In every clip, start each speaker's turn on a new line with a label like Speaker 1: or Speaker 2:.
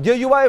Speaker 1: JUI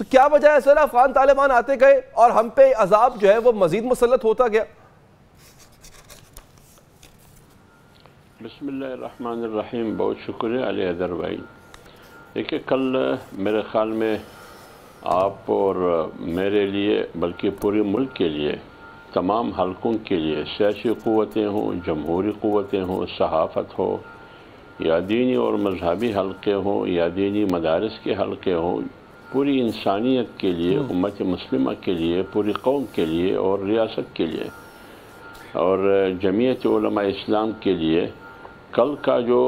Speaker 1: تو کیا وجہ ہے سر افغان طالبان آتے گئے اور ہم پہ عذاب جو ہے وہ مزید مسلط ہوتا گیا؟
Speaker 2: بسم اللہ الرحمن الرحیم. بہت شکریہ علی حیدر بھائی. دیکھیں کل میرے خیال میں آپ اور میرے لیے بلکہ پورے ملک کے لیے، تمام حلقوں کے لیے، سیاسی قوتیں ہوں، جمہوری قوتیں ہوں، صحافت ہو، یا دینی اور مذہبی حلقے ہوں، یا دینی مدارس کے حلقے ہوں، پوری انسانیت کے لیے، امت مسلمہ کے لیے، پوری قوم کے لیے اور ریاست کے لیے اور جمعیت علماء اسلام کے لیے، کل کا جو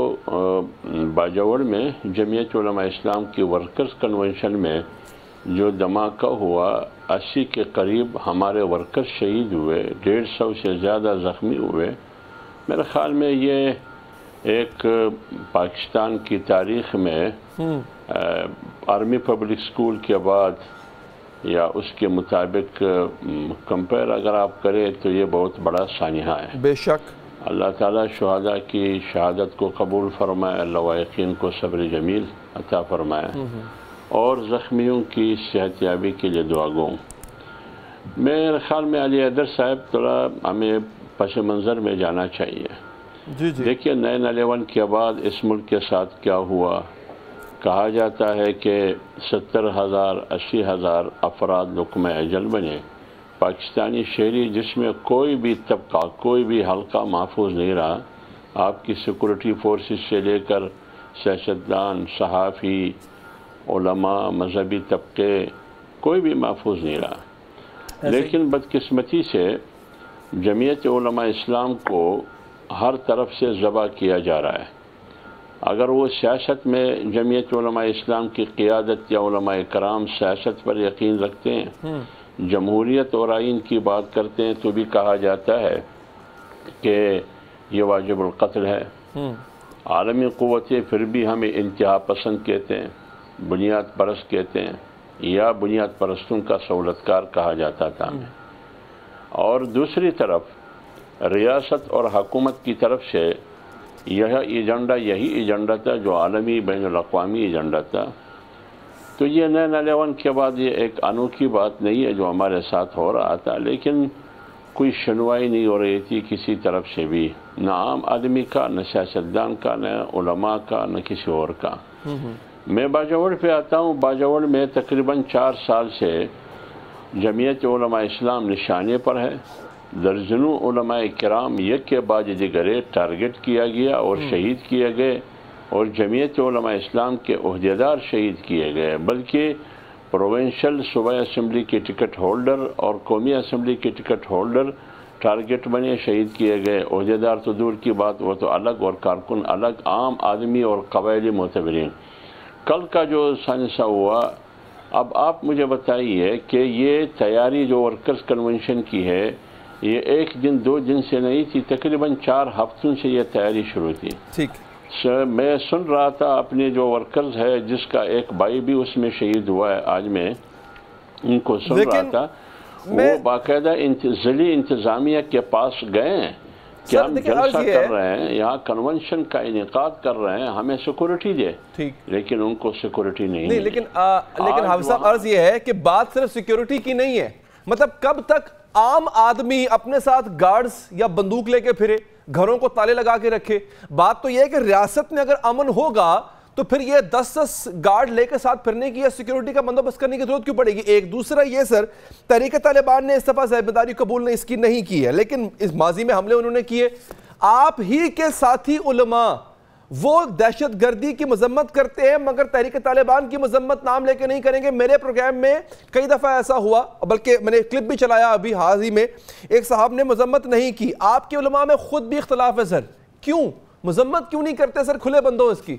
Speaker 2: باجوڑ میں جمعیت علماء اسلام کی ورکرز کنونشن میں جو دھماکہ ہوا، 80 کے قریب ہمارے ورکرز شہید ہوئے، 150 سے زیادہ زخمی ہوئے. میرے خیال میں یہ ایک پاکستان کی تاریخ میں آرمی پبلک سکول کے بعد یا اس کے مطابق کمپیر اگر آپ کریں تو یہ بہت بڑا سانحہ ہے.
Speaker 1: بے شک
Speaker 2: اللہ تعالیٰ شہداء کی شہادت کو قبول فرمائے، اللہ واقعین کو صبر جمیل عطا فرمائے اور زخمیوں کی صحت یابی کے لیے دعا گو. میرے خیال میں علی حیدر صاحب تھوڑا ہمیں پس منظر میں جانا چاہیے. دیکھیے 9/11 کے بعد اس ملک کے ساتھ کیا ہوا. کہا جاتا ہے کہ 70,000 80,000 افراد لقمہ اجل بنے. پاکستانی شہری جس میں کوئی بھی طبقہ، کوئی بھی حلقہ محفوظ نہیں رہا. آپ کی سیکورٹی فورسز سے لے کر سیاستدان، صحافی، علماء، مذہبی طبقے، کوئی بھی محفوظ نہیں رہا. لیکن بدقسمتی سے جمعیت علماء اسلام کو ہر طرف سے ذبح کیا جا رہا ہے. اگر وہ سیاست میں جمعیت علماء اسلام کی قیادت یا علماء کرام سیاست پر یقین رکھتے ہیں، جمہوریت اور آئین کی بات کرتے ہیں، تو بھی کہا جاتا ہے کہ یہ واجب القتل ہے. عالمی قوتیں پھر بھی ہمیں انتہا پسند کہتے ہیں، بنیاد پرست کہتے ہیں، یا بنیاد پرستوں کا سہولتکار کہا جاتا تھا ہمیں. اور دوسری طرف ریاست اور حکومت کی طرف سے یہی ایجنڈا تھا جو عالمی بین الاقوامی ایجنڈا تھا. تو یہ 9/11 کے بعد یہ ایک انوکھی بات نہیں ہے جو ہمارے ساتھ ہو رہا تھا، لیکن کوئی سنوائی نہیں ہو رہی تھی کسی طرف سے بھی، نہ عام آدمی کا، نہ سیاستدان کا، نہ علماء کا، نہ کسی اور کا. میں باجوڑ پہ آتا ہوں. باجوڑ میں تقریباً 4 سال سے جمعیت علماء اسلام نشانے پر ہے. درجنوں علماء کرام یک کے بعد دیگرے ٹارگٹ کیا گیا اور شہید کیے گئے، اور جمعیت علماء اسلام کے عہدیدار شہید کیے گئے. بلکہ پروونشل صوبائی اسمبلی کے ٹکٹ ہولڈر اور قومی اسمبلی کے ٹکٹ ہولڈر ٹارگٹ بنے، شہید کیے گئے. عہدیدار تو دور کی بات، وہ تو الگ، اور کارکن الگ، عام آدمی اور قبائلی معتبرین. کل کا جو سانحہ ہوا، اب آپ مجھے بتائیے کہ یہ تیاری جو ورکرز کنونشن کی ہے، یہ 1 دن 2 دن سے نہیں تھی، تقریباً 4 ہفتوں سے یہ تیاری شروع تھی.
Speaker 1: ٹھیک.
Speaker 2: میں سن رہا تھا اپنے جو ورکرز ہے، جس کا ایک بھائی بھی اس میں شہید ہوا ہے، آج میں ان کو سن رہا تھا، وہ باقاعدہ ضلعی انتظامیہ کے پاس گئے ہیں کہ ہم جلسہ کر رہے ہیں، یہاں کنونشن کا انعقاد کر رہے ہیں، ہمیں سیکورٹی دے. لیکن ان کو سیکورٹی نہیں.
Speaker 1: لیکن حافظ صاحب عرض یہ ہے کہ بات صرف سیکورٹی کی نہیں ہے. مطلب کب تک عام آدمی اپنے ساتھ گارڈز یا بندوق لے کے پھرے، گھروں کو تالے لگا کے رکھے؟ بات تو یہ ہے کہ ریاست میں اگر امن ہوگا تو پھر یہ 10 گارڈ لے کے ساتھ پھرنے کی یا سیکیورٹی کا بندوبست کرنے کی ضرورت کیوں پڑے گی؟ ایک دوسرا یہ سر، تحریک طالبان نے اس دفعہ ذمہ داری قبول اس کی نہیں کی ہے، لیکن اس ماضی میں حملے انہوں نے کیے. آپ ہی کے ساتھی علماء وہ دہشت گردی کی مذمت کرتے ہیں مگر تحریک طالبان کی مذمت نام لے کے نہیں کریں گے. میرے پروگرام میں کئی دفعہ ایسا ہوا، بلکہ میں نے کلپ بھی چلایا ابھی حال ہی میں، ایک صاحب نے مذمت نہیں کی. آپ کے علماء میں خود بھی اختلاف ہے سر، کیوں مذمت کیوں نہیں کرتے سر کھلے بندوں اس کی؟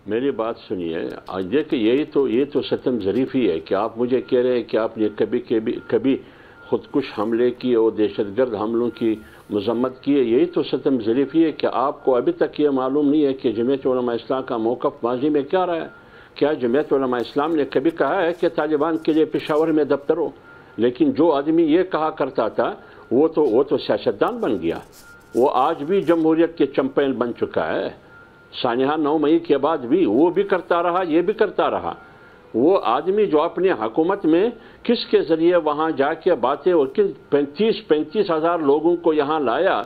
Speaker 2: میری بات سنیے، دیکھیں یہ تو ستم ظریفی ہے کہ آپ مجھے کہہ رہے ہیں کہ آپ نے کبھی خودکش حملے کی اور دہشت گرد حملوں کی مذمت کی ہے. یہی تو ستم ظریفی ہے کہ آپ کو ابھی تک یہ معلوم نہیں ہے کہ جمعیت علماء اسلام کا موقف ماضی میں کیا رہا ہے. کیا جمعیت علماء اسلام نے کبھی کہا ہے کہ طالبان کے لیے پشاور میں دفتر ہو؟ لیکن جو آدمی یہ کہا کرتا تھا وہ تو سیاستدان بن گیا. وہ آج بھی جمہوریت کے چمپئن بن چکا ہے. سانحہ 9 مئی کے بعد بھی وہ بھی کرتا رہا، یہ بھی کرتا رہا. وہ آدمی جو اپنے حکومت میں کس کے ذریعے وہاں جا کے باتیں اور 35 ہزار لوگوں کو یہاں لایا،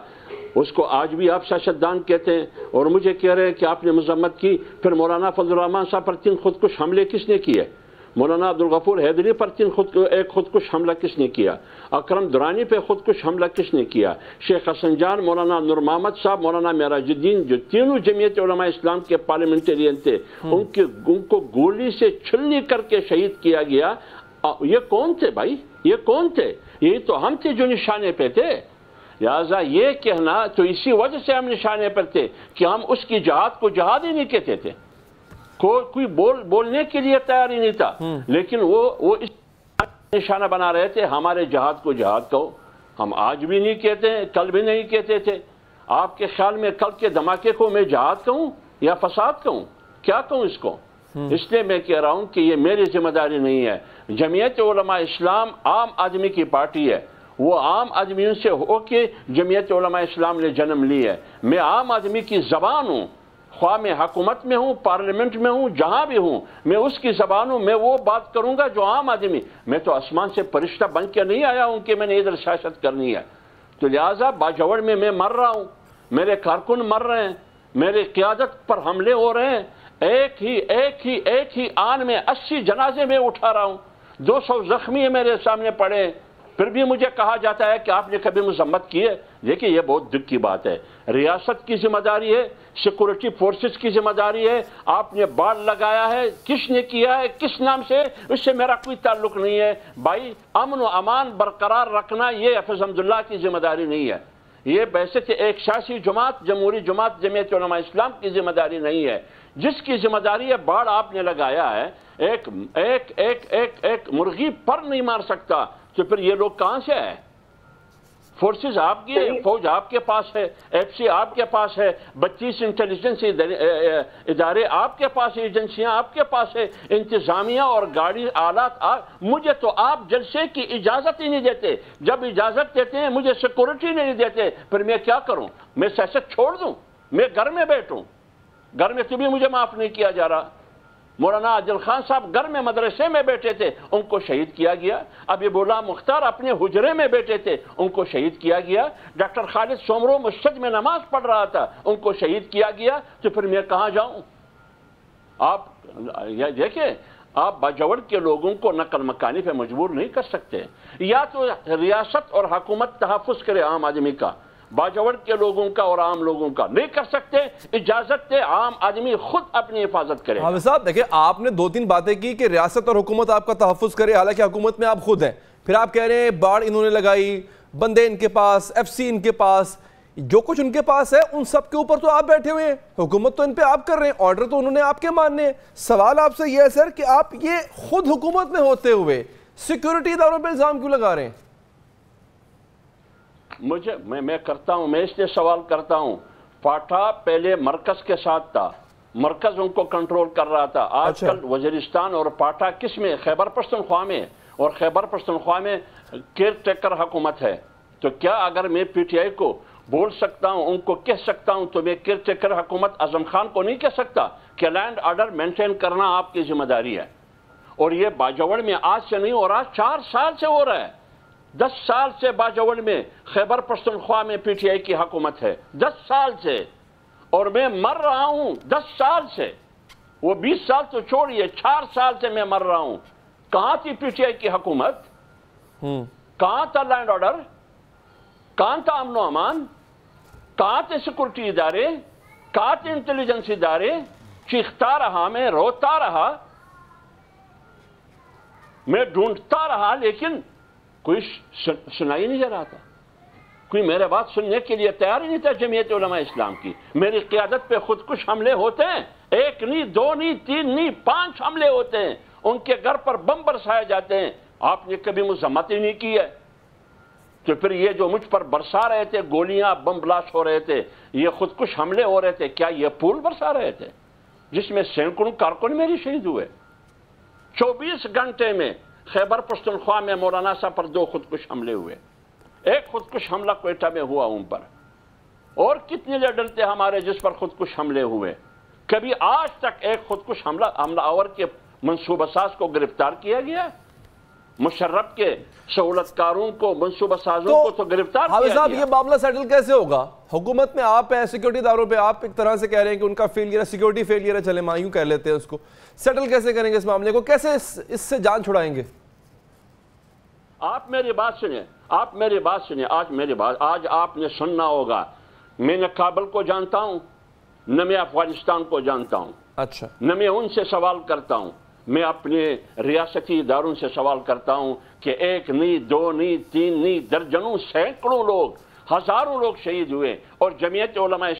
Speaker 2: اس کو آج بھی آپ سیاستدان کہتے ہیں، اور مجھے کہہ رہے ہیں کہ آپ نے مذمت کی۔ پھر مولانا فضل الرحمان صاحب پر 3 خودکش حملے کس نے کیے؟ مولانا عبدالغفور حیدری پر ایک خودکش حملہ کس نے کیا؟ اکرم درانی پہ خودکش حملہ کس نے کیا؟ شیخ حسن جان، مولانا نور محمد صاحب، مولانا معراج الدین، جو تینوں جمعیت علماء اسلام کے پارلیمنٹرین تھے، ان کو گولی سے چھلنی کر کے شہید کیا گیا۔ یہ کون تھے بھائی؟ یہ کون تھے؟ یہی تو ہم تھے جو نشانے پہ تھے۔ لہٰذا یہ کہنا تو اسی وجہ سے ہم نشانے پر تھے کہ ہم اس کی جہاد کو جہاد ہی نہیں کہتے تھے، کوئی بولنے کے لیے تیار ہی نہیں تھا، لیکن وہ اس نشانہ بنا رہے تھے ہمارے جہاد کو جہاد کہو۔ ہم آج بھی نہیں کہتے ہیں، کل بھی نہیں کہتے تھے۔ آپ کے خیال میں کل کے دھماکے کو میں جہاد کہوں یا فساد کہوں؟ کیا کہوں اس کو؟ اس لیے میں کہہ رہا ہوں کہ یہ میری ذمہ داری نہیں ہے۔ جمعیت علماء اسلام عام آدمی کی پارٹی ہے، وہ عام آدمیوں سے ہو کے جمعیت علماء اسلام نے جنم لی ہے۔ میں عام آدمی کی زبان ہوں، خواہ میں حکومت میں ہوں، پارلیمنٹ میں ہوں، جہاں بھی ہوں، میں اس کی زبان ہوں، میں وہ بات کروں گا جو عام آدمی۔ میں تو آسمان سے فرشتہ بن کے نہیں آیا ہوں کہ میں نے ادھر سیاست کرنی ہے۔ تو لہٰذا باجوڑ میں مر رہا ہوں، میرے کارکن مر رہے ہیں، میرے قیادت پر حملے ہو رہے ہیں، ایک ہی آن میں 80 جنازے میں اٹھا رہا ہوں، 200 زخمی میرے سامنے پڑے ہیں، پھر بھی مجھے کہا جاتا ہے کہ آپ نے کبھی مذمت کی ہے۔ دیکھیں یہ بہت دکھ کی بات ہے۔ ریاست کی ذمہ داری ہے، سیکورٹی فورسز کی ذمہ داری ہے۔ آپ نے باڑ لگایا ہے، کس نے کیا ہے، کس نام سے، اس سے میرا کوئی تعلق نہیں ہے۔ بھائی امن و امان برقرار رکھنا یہ حافظ حمداللہ کی ذمہ داری نہیں ہے، یہ ویسے کہ ایک سیاسی جماعت، جمہوری جماعت جمعیت علماء اسلام کی ذمہ داری نہیں ہے۔ جس کی ذمہ داری ہے باڑ آپ نے لگایا ہے، ایک مرغی پر نہیں مار سکتا، تو پھر یہ لوگ کہاں سے ہے؟ فورسز آپ کی ہے، فوج آپ کے پاس ہے، ایف سی آپ کے پاس ہے، 32 انٹیلیجنس ادارے آپ کے پاس ہے، ایجنسیاں آپ کے پاس ہے، انتظامیہ اور گاڑی آلات مجھے تو آپ جلسے کی اجازت ہی نہیں دیتے۔ جب اجازت دیتے ہیں مجھے سیکورٹی نہیں دیتے، پھر میں کیا کروں؟ میں سیاست چھوڑ دوں؟ میں گھر میں بیٹھوں؟ گھر میں تو بھی مجھے معاف نہیں کیا جا رہا۔ مولانا عادل خان صاحب گھر میں مدرسے میں بیٹھے تھے، ان کو شہید کیا گیا۔ ابیب اللہ مختار اپنے حجرے میں بیٹھے تھے، ان کو شہید کیا گیا۔ ڈاکٹر خالد سومرو مسجد میں نماز پڑھ رہا تھا، ان کو شہید کیا گیا۔ تو پھر میں کہاں جاؤں؟ آپ دیکھیں، آپ باجوڑ کے لوگوں کو نقل مکانی پہ مجبور نہیں کر سکتے۔ یا تو ریاست اور حکومت تحفظ کرے عام آدمی کا، باجوڑ کے لوگوں کا اور عام لوگوں کا نہیں کر سکتے۔ اجازت دے عام آدمی خود اپنی حفاظت کرے۔
Speaker 1: حافظ صاحب دیکھیں، آپ نے 2-3 باتیں کی کہ ریاست اور حکومت آپ کا تحفظ کرے، حالانکہ حکومت میں آپ خود ہیں۔ پھر آپ کہہ رہے ہیں باڑ انہوں نے لگائی، بندے ان کے پاس، ایف سی ان کے پاس، جو کچھ ان کے پاس ہے ان سب کے اوپر تو آپ بیٹھے ہوئے ہیں، حکومت تو ان پہ آپ کر رہے ہیں، آرڈر تو انہوں نے آپ کے ماننے ہیں۔ سوال آپ سے یہ ہے سر کہ آپ یہ خود حکومت میں ہوتے ہوئے سیکیورٹی اداروں پہ الزام کیوں لگا رہے ہیں؟
Speaker 2: میں کرتا ہوں، میں اس لیے سوال کرتا ہوں، پاٹھا پہلے مرکز کے ساتھ تھا، مرکز ان کو کنٹرول کر رہا تھا۔ آج کل وزیرستان اور پاٹھا کس میں؟ خیبر پختونخوا میں، اور خیبر پختونخوا میں کیئر ٹیکر حکومت ہے۔ تو کیا اگر میں پی ٹی آئی کو بول سکتا ہوں، ان کو کہہ سکتا ہوں، تو میں کیئر ٹیکر حکومت اعظم خان کو نہیں کہہ سکتا کہ لینڈ آرڈر مینٹین کرنا آپ کی ذمہ داری ہے؟ اور یہ باجوڑ میں آج سے نہیں ہو رہا، 4 سال سے ہو رہا ہے۔ 10 سال سے باجوڑ میں خیبر پختونخوا میں پی ٹی آئی کی حکومت ہے، 10 سال سے، اور میں مر رہا ہوں 10 سال سے۔ وہ 20 سال تو چھوڑیے، 4 سال سے میں مر رہا ہوں۔ کہاں تھی پی ٹی آئی کی حکومت؟ کہاں تھا لینڈ آرڈر؟ کہاں تھا امن و امان؟ کہاں تھے سیکورٹی ادارے؟ کہاں تھے انٹیلیجنس ادارے؟ چیختا رہا، میں روتا رہا، میں ڈھونڈتا رہا، لیکن کوئی سنائی نہیں جا رہا تھا، کوئی میرے بات سننے کے لیے تیار ہی نہیں تھا جمعیت علماء اسلام کی۔ میری قیادت پہ خودکش حملے ہوتے ہیں، 1 نہیں، 2 نہیں، 3 نہیں، 5 حملے ہوتے ہیں، ان کے گھر پر بم برسائے جاتے ہیں۔ آپ نے کبھی مذمت ہی نہیں کی ہے۔ تو پھر یہ جو مجھ پر برسا رہے تھے، گولیاں، بم بلاسٹ ہو رہے تھے، یہ خودکش حملے ہو رہے تھے، کیا یہ پھول برسا رہے تھے جس میں سینکڑوں کارکن میری شہید ہوئے؟ 24 گھنٹے میں خیبر پختونخوا میں مولانا صاحب پر 2 خودکش حملے ہوئے، 1 خودکش حملہ کوئٹہ میں ہوا ان پر، اور کتنے لیڈر تھے ہمارے جس پر خودکش حملے ہوئے؟ کبھی آج تک ایک خودکش حملہ آور کے منصوبہ ساز کو گرفتار کیا گیا، مشرف کے سہولتکاروں کو، منصوبہ سازوں کو تو گرفتار کیا گیا۔
Speaker 1: صاحب یہ معاملہ سیٹل کیسے ہوگا؟ حکومت میں آپ ہیں، سیکیورٹی داروں پہ آپ ایک طرح سے کہہ رہے ہیں کہ ان کا فیلئر ہے، سیکیورٹی فیلئر ہے، چلے مایوں کہہ لیتے ہیں اس کو، سیٹل کیسے کریں گے اس معاملے کو؟ کیسے اس سے جان چھڑائیں گے؟
Speaker 2: آپ میری بات سنیں، آج آپ نے سننا ہوگا، میں نہ کابل کو جانتا ہوں، نہ میں افغانستان کو جانتا ہوں،
Speaker 1: اچھا،
Speaker 2: نہ میں ان سے سوال کرتا ہوں، میں اپنے ریاستی اداروں سے سوال کرتا ہوں کہ 1 نہیں 2 نہیں 3 نہیں درجنوں سینکڑوں لوگ، ہزاروں لوگ شہید ہوئے، اور جمعیت علماء